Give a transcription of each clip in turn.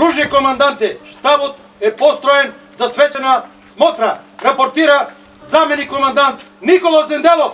Друже команданте, штабот е построен за свечена смотра. Рапортира заменик командант Никола Зенделов.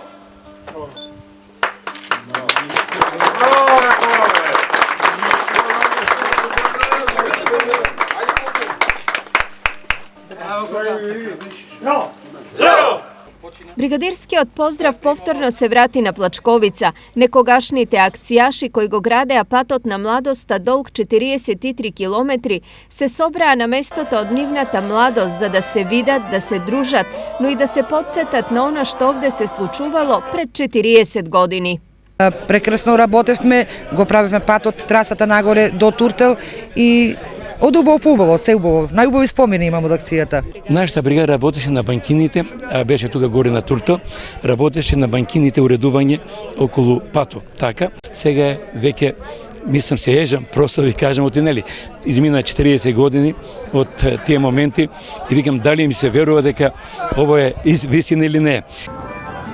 Бригадирскиот поздрав повторно се врати на Плачковица. Некогашните акцијаши кои го градеа патот на младоста долг 43 километри се собраа на местото од нивната младост за да се видат, да се дружат, но и да се потсетат на она што овде се случувало пред 40 години. Прекрасно работевме, го правевме патот, трасата нагоре до Туртел и од убаво по убаво, се убаво. Најубави спомени имам од акцијата. Нашата брига работеше на банкините, беше тука горе на Туртел, работеше на банкините уредување околу пато. Така, сега веќе мислам се ежам, просто ви кажам отинели. Измина 40 години од тие моменти и викам дали ми се верува дека ово е вистина или не.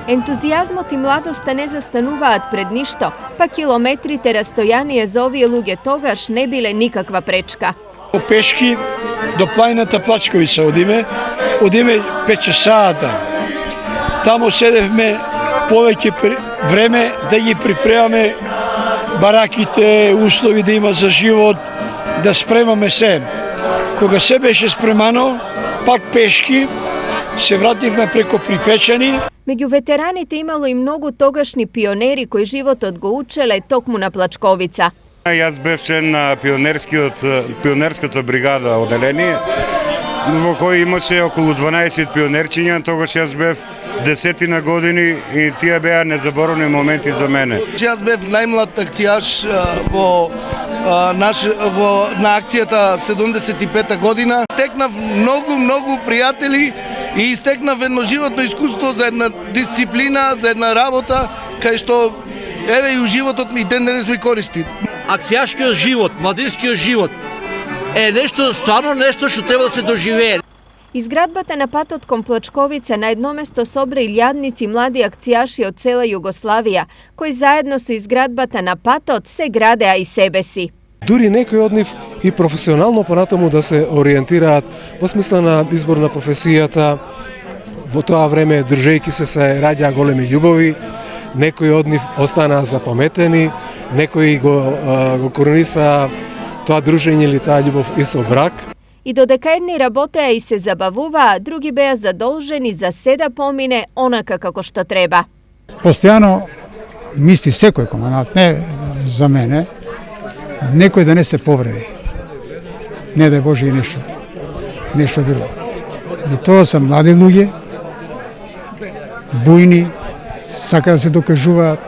Ентузијазмот и младоста не застануваат пред ништо, па километрите растојание за овие луѓе тогаш не биле никаква пречка. Пешки до планината Плачковица одиме 5 часаата. Тамо седевме повеќе време да ги припремаме бараките, услови да има за живот, да спремаме се. Кога се беше спремано, пак пешки, се вративме преко Припечани. Меѓу ветераните имало и многу тогашни пионери кои животот го учеле токму на Плачковица. Јас бев член на пионерската бригада оделение, во кој имаше околу 12 пионерчиња, тогаш јас бев 10 на години и тие беа незаборавни моменти за мене. Јас бев најмлад акцијаш на акцијата 75-та година. Стекнав многу пријатели и истекнав едно животно искуство за една дисциплина, за една работа, кај што еве и у животот ми ден денес ми користи. Акцијашкиот живот, младинскиот живот е стварно нешто што треба да се доживее. Изградбата на патот кон Плачковица на едно место собра илјадници млади акцијаши од цела Југославија, кои заедно со изградбата на патот се градеа и себе си. Дури некои од нив и професионално понатаму да се ориентираат во смисла на избор на професијата. Во тоа време, дружејки се раѓаа големи љубови, некои од нив останаа запаметени, некои го коронисаа тоа дружење или таа љубов и со брак. И додека едни работеа и се забавуваа, други беа задолжени за се да помине онака како што треба. Постојано мисли секој командант, не за мене, некој да не се повреди. Не да Боже и нешто друго. И тоа се млади луѓе, бујни, сака да се докажуваат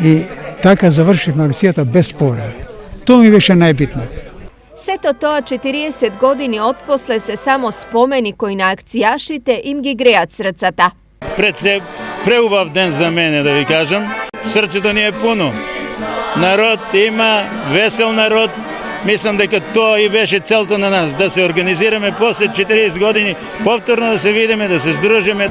и така завршивме акцијата без повреда. Тоа ми беше најбитно. Сето тоа 40 години отпосле се само спомени кои на акцијашите им ги греат срцата. Пред се преубав ден за мене, да ви кажам. Срцето ни е пуно. Народ има, весел народ. Мислам дека тоа и беше целта на нас, да се организираме после 40 години, повторно да се видиме, да се здружиме.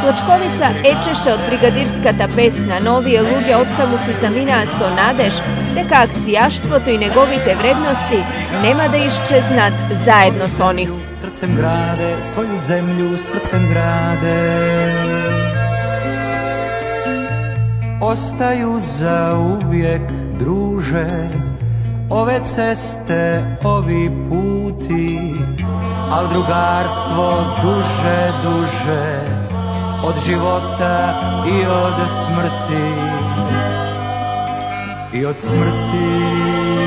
Плачковица ечеше од бригадирската песна, но овие луѓе оттаму си заминаа со надеж дека акцијаштвото и неговите вредности нема да исчезнат заедно со нив. Срцем граде, своју земљу срцем граде. Остaju za uvijek, druže, ove ceste, ovi puti, al drugarstvo duže, od života i od smrti, i od smrti.